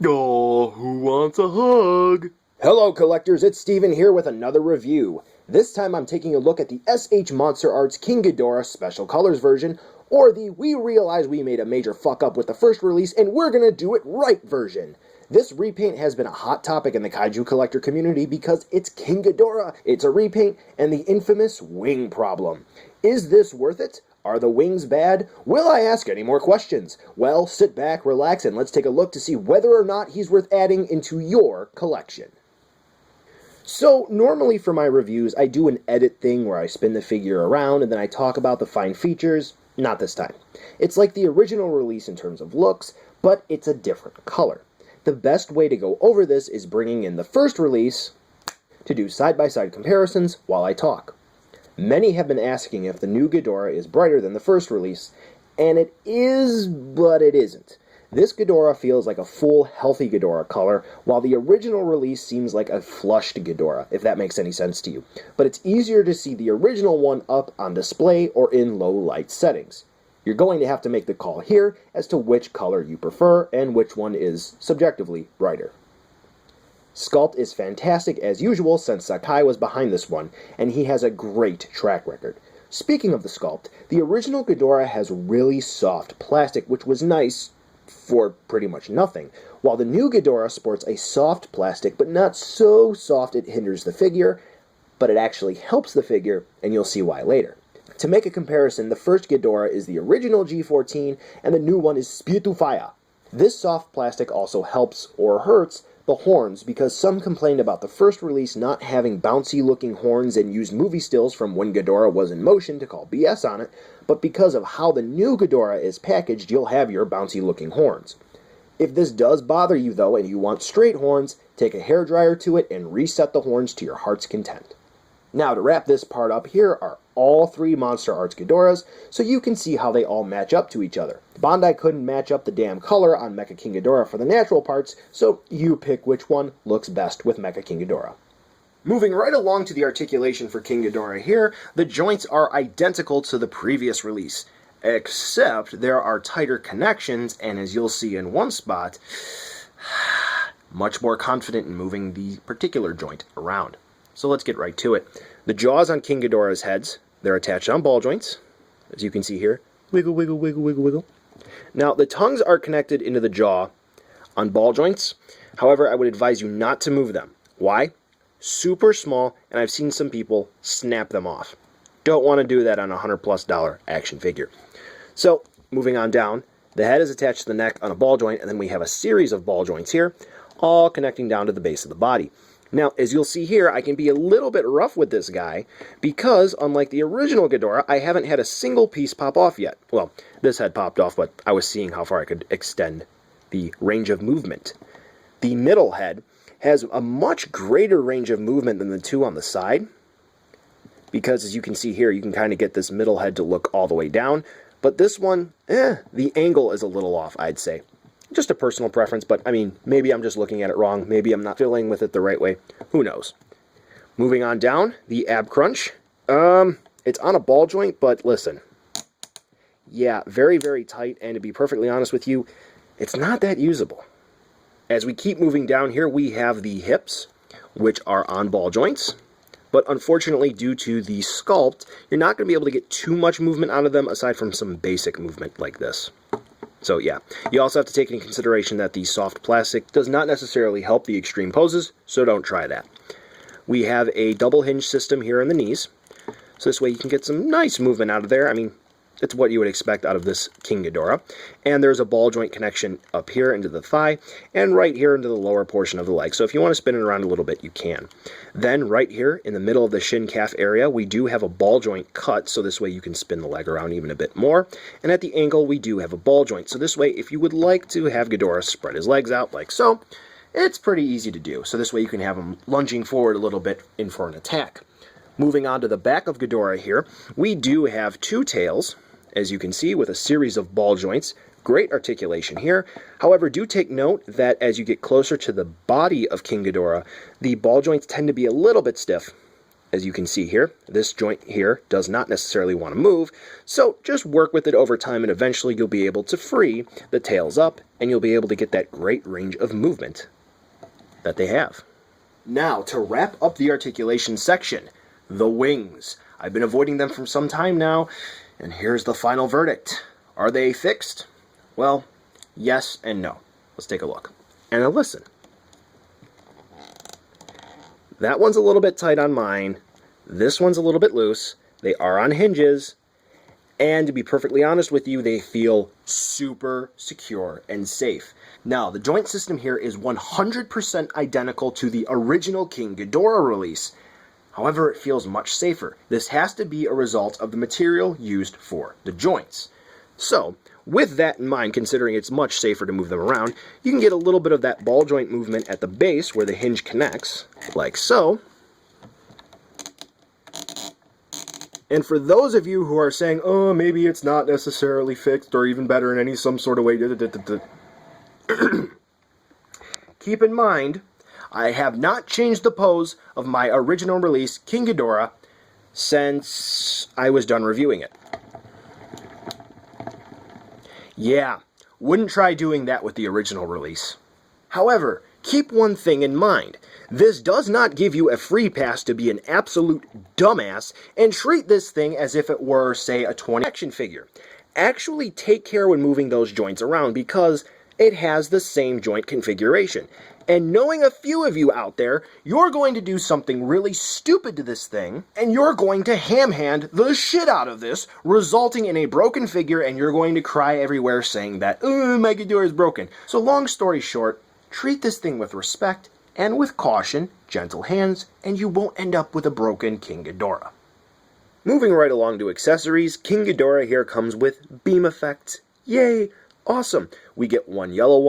Oh, who wants a hug? Hello collectors, it's Steven here with another review. This time I'm taking a look at the MonsterArts King Ghidorah Special Colors version, or the we realize we made a major fuck up with the first release and we're gonna do it right version. This repaint has been a hot topic in the kaiju collector community because it's King Ghidorah, it's a repaint, and the infamous wing problem. Is this worth it? Are the wings bad? Will I ask any more questions? Well, sit back, relax, and let's take a look to see whether or not he's worth adding into your collection. So, normally for my reviews, I do an edit thing where I spin the figure around and then I talk about the fine features. Not this time. It's like the original release in terms of looks, but it's a different color. The best way to go over this is bringing in the first release to do side-by-side comparisons while I talk. Many have been asking if the new Ghidorah is brighter than the first release, and it is, but it isn't. This Ghidorah feels like a full, healthy Ghidorah color, while the original release seems like a flushed Ghidorah, if that makes any sense to you. But it's easier to see the original one up on display or in low light settings. You're going to have to make the call here as to which color you prefer and which one is subjectively brighter. Sculpt is fantastic as usual since Sakai was behind this one, and he has a great track record. Speaking of the sculpt, the original Ghidorah has really soft plastic, which was nice for pretty much nothing, while the new Ghidorah sports a soft plastic, but not so soft it hinders the figure, but it actually helps the figure, and you'll see why later. To make a comparison, the first Ghidorah is the original G14, and the new one is Spiritu Fire. This soft plastic also helps, or hurts, the horns, because some complained about the first release not having bouncy looking horns and used movie stills from when Ghidorah was in motion to call BS on it, but because of how the new Ghidorah is packaged, you'll have your bouncy looking horns. If this does bother you though and you want straight horns, take a hairdryer to it and reset the horns to your heart's content. Now to wrap this part up, here are all three MonsterArts Ghidorahs, so you can see how they all match up to each other. Bandai couldn't match up the damn color on Mecha King Ghidorah for the natural parts, so you pick which one looks best with Mecha King Ghidorah. Moving right along to the articulation for King Ghidorah here, the joints are identical to the previous release, except there are tighter connections, and as you'll see in one spot, much more confident in moving the particular joint around. So let's get right to it. The jaws on King Ghidorah's heads, they're attached on ball joints, as you can see here. Wiggle, wiggle, wiggle, wiggle, wiggle. Now, the tongues are connected into the jaw on ball joints. However, I would advise you not to move them. Why? Super small, and I've seen some people snap them off. Don't want to do that on a $100+ action figure. So, moving on down, the head is attached to the neck on a ball joint, and then we have a series of ball joints here, all connecting down to the base of the body. Now, as you'll see here, I can be a little bit rough with this guy because, unlike the original Ghidorah, I haven't had a single piece pop off yet. Well, this head popped off, but I was seeing how far I could extend the range of movement. The middle head has a much greater range of movement than the two on the side because, as you can see here, you can kind of get this middle head to look all the way down. But this one, the angle is a little off, I'd say. Just a personal preference, but I mean, maybe I'm just looking at it wrong. Maybe I'm not filling with it the right way. Who knows? Moving on down, the ab crunch. It's on a ball joint, but listen. Yeah, very, very tight, and to be perfectly honest with you, it's not that usable. As we keep moving down here, we have the hips, which are on ball joints. But unfortunately, due to the sculpt, you're not going to be able to get too much movement out of them aside from some basic movement like this. So yeah, you also have to take into consideration that the soft plastic does not necessarily help the extreme poses, so don't try that. We have a double hinge system here in the knees, so this way you can get some nice movement out of there. I mean, it's what you would expect out of this King Ghidorah. And there's a ball joint connection up here into the thigh, and right here into the lower portion of the leg. So if you want to spin it around a little bit, you can. Then right here in the middle of the shin calf area, we do have a ball joint cut, so this way you can spin the leg around even a bit more. And at the ankle, we do have a ball joint. So this way, if you would like to have Ghidorah spread his legs out like so, it's pretty easy to do. So this way you can have him lunging forward a little bit in for an attack. Moving on to the back of Ghidorah here, we do have two tails, as you can see, with a series of ball joints. Great articulation here. However, do take note that as you get closer to the body of King Ghidorah, the ball joints tend to be a little bit stiff. as you can see here, this joint here does not necessarily want to move, so just work with it over time and eventually you'll be able to free the tails up and you'll be able to get that great range of movement that they have. Now, to wrap up the articulation section, the wings. I've been avoiding them for some time now, and here's the final verdict. Are they fixed? Well, yes and no. Let's take a look. And now listen. That one's a little bit tight on mine. This one's a little bit loose. They are on hinges. And to be perfectly honest with you, they feel super secure and safe. Now, the joint system here is 100% identical to the original King Ghidorah release. However, it feels much safer. This has to be a result of the material used for the joints. So, with that in mind, considering it's much safer to move them around, you can get a little bit of that ball joint movement at the base where the hinge connects, like so. And for those of you who are saying, oh, maybe it's not necessarily fixed or even better in some sort of way, keep in mind, I have not changed the pose of my original release, King Ghidorah, since I was done reviewing it. Yeah, wouldn't try doing that with the original release. However, keep one thing in mind. This does not give you a free pass to be an absolute dumbass and treat this thing as if it were, say, a 20 action figure. Actually take care when moving those joints around because it has the same joint configuration. And knowing a few of you out there, you're going to do something really stupid to this thing, and you're going to ham-hand the shit out of this, resulting in a broken figure, and you're going to cry everywhere saying that, oh, my Ghidorah is broken. So long story short, treat this thing with respect and with caution, gentle hands, and you won't end up with a broken King Ghidorah. Moving right along to accessories, King Ghidorah here comes with beam effects. Yay! Awesome! We get one yellow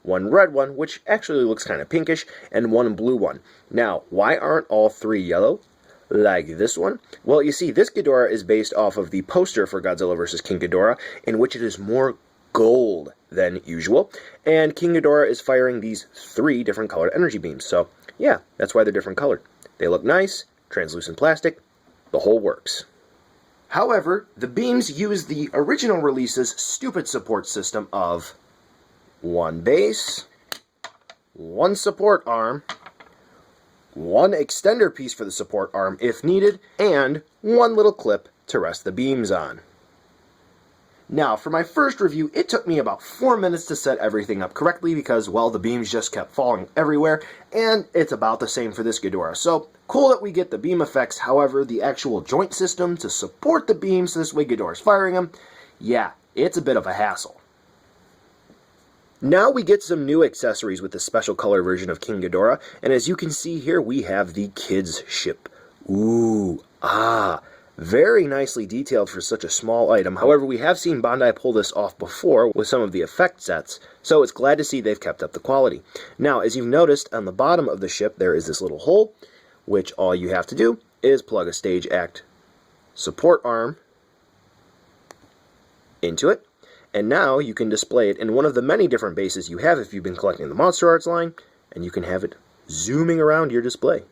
one red one, which actually looks kind of pinkish, and one blue one. Now, why aren't all three yellow? Like this one? Well, you see, this Ghidorah is based off of the poster for Godzilla vs. King Ghidorah, in which it is more gold than usual, and King Ghidorah is firing these 3 different colored energy beams. So, yeah, that's why they're different colored. They look nice, translucent plastic, the whole works. However, the beams use the original release's stupid support system of 1 base, 1 support arm, 1 extender piece for the support arm if needed, and 1 little clip to rest the beams on. Now, for my first review, it took me about 4 minutes to set everything up correctly because, well, the beams just kept falling everywhere, and it's about the same for this Ghidorah. So, cool that we get the beam effects, however, the actual joint system to support the beams this way Ghidorah's firing them, yeah, it's a bit of a hassle. Now we get some new accessories with the special color version of King Ghidorah, and as you can see here, we have the kids ship. Ooh, very nicely detailed for such a small item. However, we have seen Bandai pull this off before with some of the effect sets, so it's glad to see they've kept up the quality. Now, as you've noticed, on the bottom of the ship, there is this little hole, which all you have to do is plug a Stage Act support arm into it, and now you can display it in one of the many different bases you have if you've been collecting the MonsterArts line, and you can have it zooming around your display.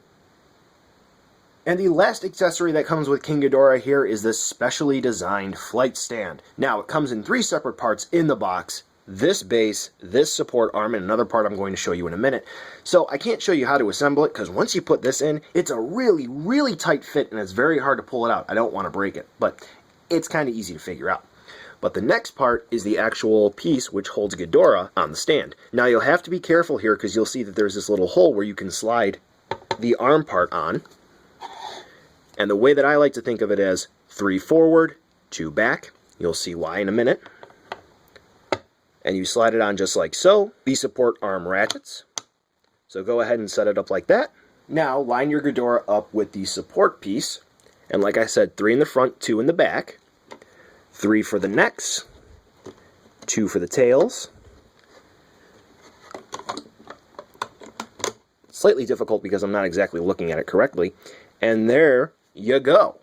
And the last accessory that comes with King Ghidorah here is this specially designed flight stand. Now, it comes in 3 separate parts in the box. This base, this support arm, and another part I'm going to show you in a minute. So I can't show you how to assemble it, because once you put this in, it's a really, really tight fit, and it's very hard to pull it out. I don't want to break it, but it's kind of easy to figure out. But the next part is the actual piece which holds Ghidorah on the stand. Now, you'll have to be careful here, because you'll see that there's this little hole where you can slide the arm part on. And the way that I like to think of it as 3 forward, 2 back. You'll see why in a minute. And you slide it on just like so. The support arm ratchets. So go ahead and set it up like that. Now line your Ghidorah up with the support piece. And like I said, 3 in the front, 2 in the back. 3 for the necks. 2 for the tails. Slightly difficult because I'm not exactly looking at it correctly. And there you go.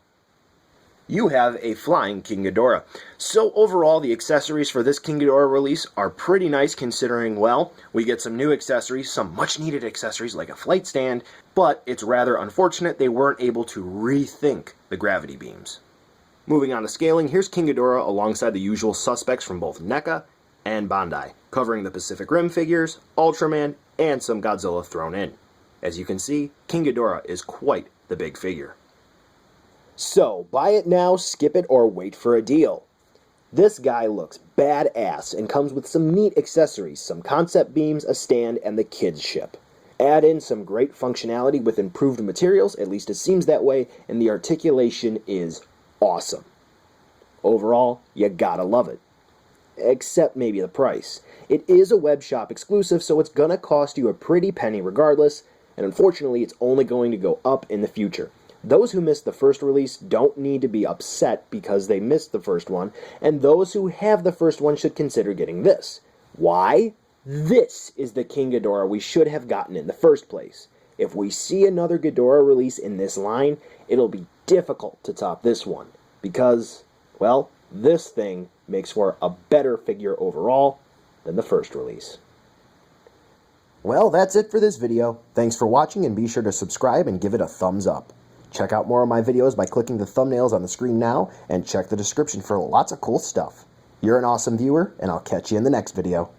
you have a flying King Ghidorah. So overall, the accessories for this King Ghidorah release are pretty nice considering, well, we get some new accessories, some much needed accessories like a flight stand, but it's rather unfortunate they weren't able to rethink the gravity beams. Moving on to scaling, here's King Ghidorah alongside the usual suspects from both NECA and Bandai, covering the Pacific Rim figures, Ultraman, and some Godzilla thrown in. As you can see, King Ghidorah is quite the big figure. So, buy it now, skip it, or wait for a deal. This guy looks badass and comes with some neat accessories, some concept beams, a stand, and the kids ship. Add in some great functionality with improved materials, at least it seems that way, and the articulation is awesome. Overall, you gotta love it. Except maybe the price. It is a web shop exclusive, so it's gonna cost you a pretty penny regardless, and unfortunately it's only going to go up in the future. Those who missed the first release don't need to be upset because they missed the first one, and those who have the first one should consider getting this. Why? This is the King Ghidorah we should have gotten in the first place. If we see another Ghidorah release in this line, it'll be difficult to top this one, because, well, this thing makes for a better figure overall than the first release. Well, that's it for this video. Thanks for watching, and be sure to subscribe and give it a thumbs up. Check out more of my videos by clicking the thumbnails on the screen now, and check the description for lots of cool stuff. You're an awesome viewer, and I'll catch you in the next video.